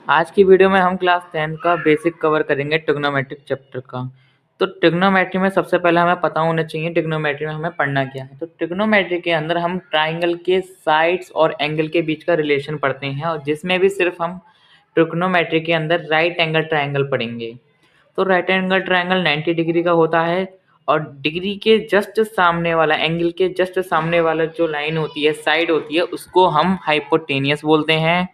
आज की वीडियो में हम क्लास 10 का बेसिक कवर करेंगे ट्रिग्नोमेट्रिक चैप्टर का। तो ट्रिग्नोमेट्री में सबसे पहले हमें पता होना चाहिए ट्रिग्नोमेट्री में हमें पढ़ना क्या है। तो ट्रिग्नोमेट्री के अंदर हम ट्राइंगल के साइड्स और एंगल के बीच का रिलेशन पढ़ते हैं, और जिसमें भी सिर्फ हम ट्रिग्नोमेट्री के अंदर राइट एंगल ट्राइंगल पढ़ेंगे। तो राइट एंगल ट्राइंगल 90 डिग्री का होता है, और डिग्री के जस्ट सामने वाला, एंगल के जस्ट सामने वाला जो लाइन होती है, साइड होती है, उसको हम हाइपोटेनियस बोलते हैं।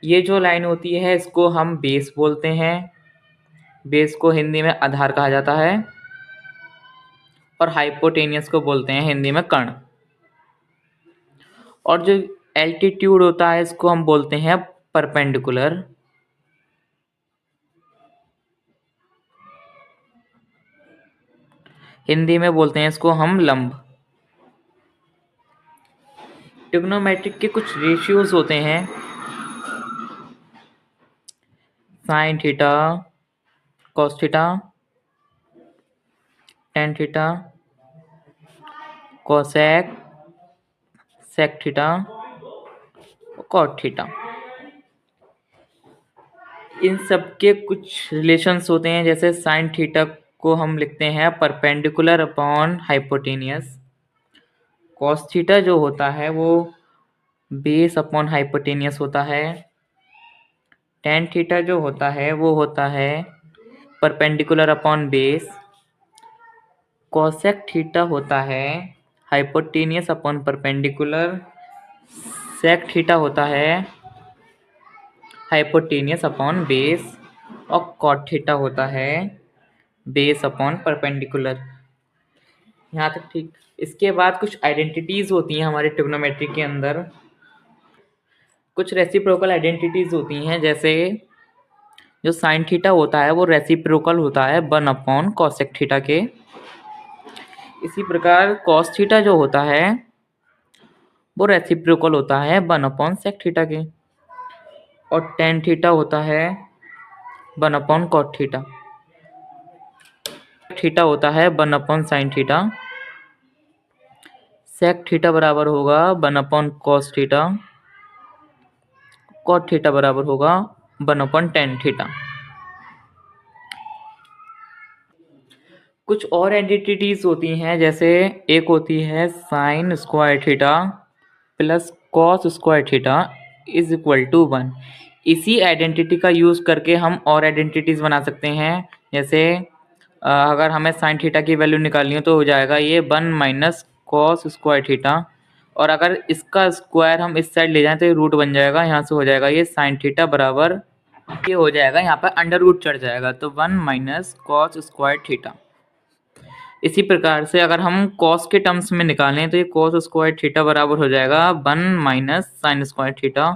ये जो लाइन होती है इसको हम बेस बोलते हैं। बेस को हिंदी में आधार कहा जाता है, और हाइपोटेनियस को बोलते हैं हिंदी में कर्ण। और जो एल्टीट्यूड होता है इसको हम बोलते हैं परपेंडिकुलर। हिंदी में बोलते हैं इसको हम लंब। ट्रिग्नोमेट्रिक के कुछ रेशियोज होते हैं, sine theta, cos theta, tan theta, cosec, sec theta, cot theta. इन सब के कुछ रिलेशंस होते हैं, जैसे साइन थीटा को हम लिखते हैं perpendicular upon hypotenuse. Cos theta जो होता है वो बेस अपॉन हाइपोटेनियस होता है। टेन थीटा जो होता है वो होता है perpendicular upon base. Cosec theta होता है hypotenuse upon perpendicular. Sec theta होता है हाइपोटेनियस अपॉन बेस, और कॉट थीटा होता है बेस अपॉन परपेंडिकुलर। यहाँ तक ठीक। इसके बाद कुछ आइडेंटिटीज होती हैं हमारे ट्रिग्नोमेट्री के अंदर। कुछ रेसिप्रोकल आइडेंटिटीज होती हैं, जैसे जो साइन थीटा होता है वो रेसिप्रोकल होता है 1 अपॉन कॉसेक थीटा के। इसी प्रकार कॉस थीटा जो होता है वो रेसिप्रोकल होता है 1 अपॉन सेक थीटा के। और टेन थीटा होता है 1 अपॉन कॉट थीटा। थीटा होता है 1 upon sine theta. Sec theta बराबर होगा 1 upon cos theta. Cot theta बराबर होगा 1 अपॉन टेन थीटा। कुछ और एंटिटीज होती हैं, जैसे एक होती है sine square theta plus cos square theta is equal to 1। इसी आइडेंटिटी का यूज़ करके हम और आइडेंटिटीज बना सकते हैं। जैसे अगर हमें साइन थीटा की वैल्यू निकालनी हो तो हो जाएगा ये 1 माइनस कॉस स्क्वायर थीटा, और अगर इसका स्क्वायर हम इस साइड ले जाएं तो ये रूट बन जाएगा। यहाँ से हो जाएगा ये साइन थीटा बराबर, ये हो जाएगा यहाँ पर अंडर रूट चढ़ जाएगा, तो 1 माइनस कॉस स्क्वायर थीटा। इसी प्रकार से अगर हम कॉस के टर्म्स में निकालें तो ये कॉस स्क्वायर थीटा बराबर हो जाएगा 1 माइनस साइन स्क्वायर थीटा,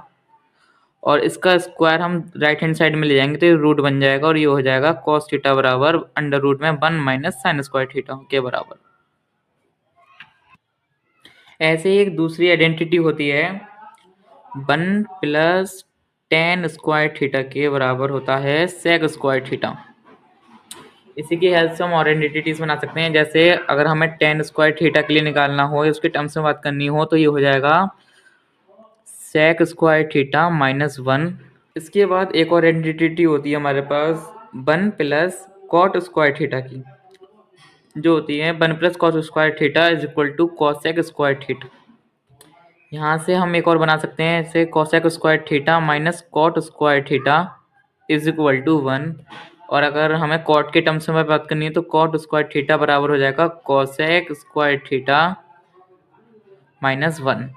और इसका स्क्वायर हम राइट हैंड साइड में ले जाएंगे तो ये रूट बन जाएगा, और ये हो जाएगा कॉस थीटा बराबर अंडर रूट में 1 माइनस साइन स्क्वायर थीटा के बराबर। ऐसे ही एक दूसरी आइडेंटिटी होती है 1 प्लस टेन स्क्वायर थीटा के बराबर होता है सेक स्क्वायर थीटा। इसी की हेल्प से हम और आइडेंटिटीज बना सकते हैं। जैसे अगर हमें टेन स्क्वायर थीटा के लिए निकालना हो, उसके टर्म्स में बात करनी हो, तो ये हो जाएगा सेक स्क्वायर थीटा माइनस 1। इसके बाद एक और आइडेंटिटी होती है हमारे पास 1 प्लस कॉट स्क्वायर थीटा की, जो होती है 1 plus cot square theta is equal to cosec square theta. यहाँ से हम एक और बना सकते हैं, जैसे cosec square theta minus cot square theta is equal to 1। और अगर हमें कॉट के टर्म्स में बात करनी है तो कॉट स्क्वायर थीटा बराबर हो जाएगा cosec square theta minus 1।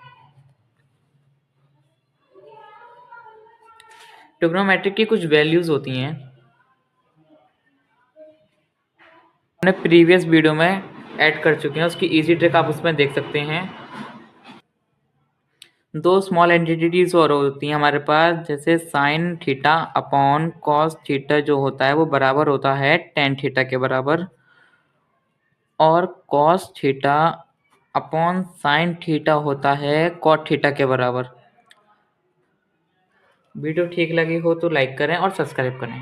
Trigonometric की कुछ वैल्यूज होती हैं, हमने प्रीवियस वीडियो में ऐड कर चुके हैं, उसकी इजी ट्रिक आप उसमें देख सकते हैं। दो स्मॉल एंटिटीज और होती हैं हमारे पास, जैसे sine theta upon cos theta जो होता है वो बराबर होता है टेन थीटा के बराबर, और cos theta upon sine theta होता है कॉट थीटा के बराबर। वीडियो ठीक लगी हो तो लाइक करें और सब्सक्राइब करें।